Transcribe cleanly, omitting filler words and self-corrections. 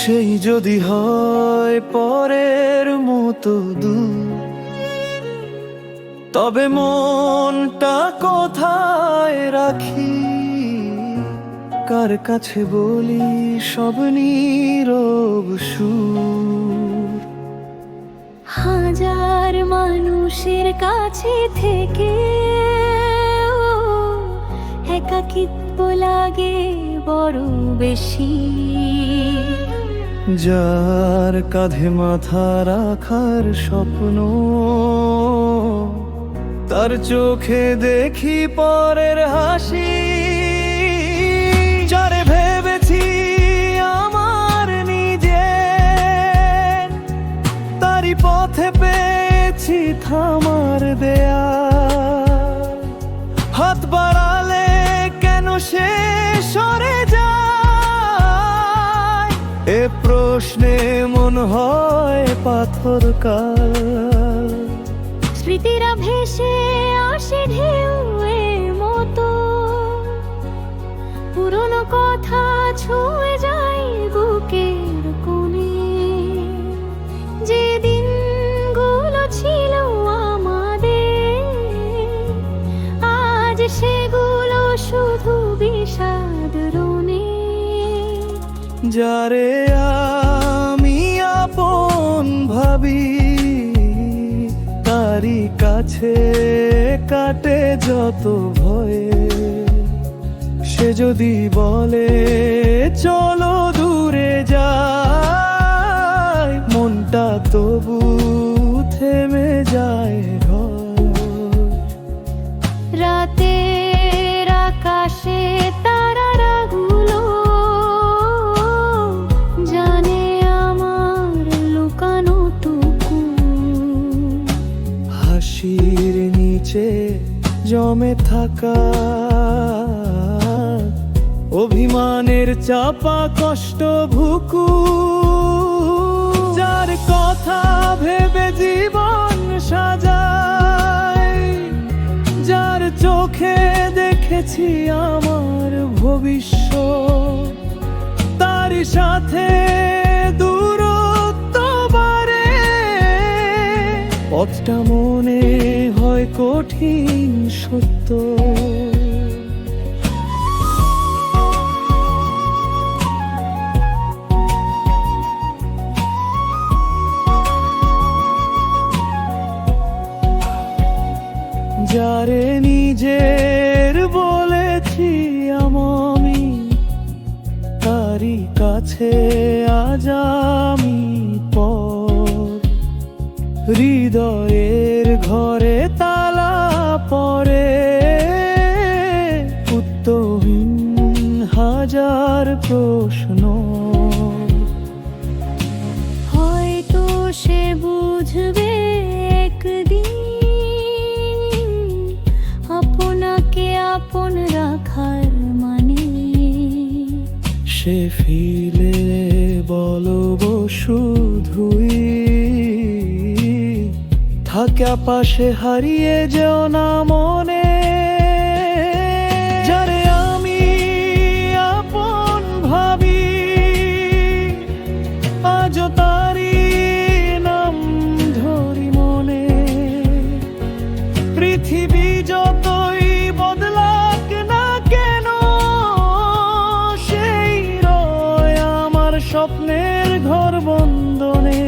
সেই যদি হয় পরের মতো দূর, তবে মনটা কোথায় রাখি? কার কাছে বলি সব নীরব সুর? হাজার মানুষের কাছে থেকে একাকিত্ব লাগে বড় বেশি। যার কাঁধে মাথা রাখার স্বপ্ন, তার চোখে দেখি পরের হাসি। যারে ভেবেছি আমার নিজে, তারই পথে পেয়েছি থামার দেয়া। হাত বাড়ালে কেন সে সরে যায়? এ প্রশ্নে মন হয় পাথর কাল। স্মৃতিরা ভেসে আসে ঢেউয়ের মতো, পুরনো কথা ছুঁয়ে যায় বুকের কোণে। যে দিনগুলো ছিল আমাদের, আজ সেগুলো শুধু বিষাদ রোনে। যারে আমি আপন ভাবি, তারই কাছে কাটে যত ভয়ে। সে যদি বলে চলো দূরে যাই, মনটা তবু থেমে যায় ঘর। রাতের আকাশে তারাগুলো জানে আমার লুকানো টুকু। হাসির নিচে জমে থাকা অভিমানের চাপা কষ্ট ভুকু। যার কথা ভেবে জীবন সাজাই, যার চোখে দেখেছি আমার ভবিষ্যৎ, তার সাথে দূরত্ব বাড়ে। পথটা মনে হয় কঠিন সত্য। যারে নিজের বলেছি আমি, তারই কাছে আজ আমি পর। হৃদয়ের ঘরে তালা পড়ে, উত্তরহীন হাজার প্রশ্ন। হয়তো সে বুঝবে একদিন, আপনাকে আপন রাখার মানে। সে ফিরে বলবো শুধুই, থাকা পাশে হারিয়ে যেও না মনে। যারে আমি আপন ভাবি, আজও তারি নাম ধরি মনে। পৃথিবী যতই বদলাক না কেন, সেই রয় আমার স্বপ্নের ঘর বন্দনে।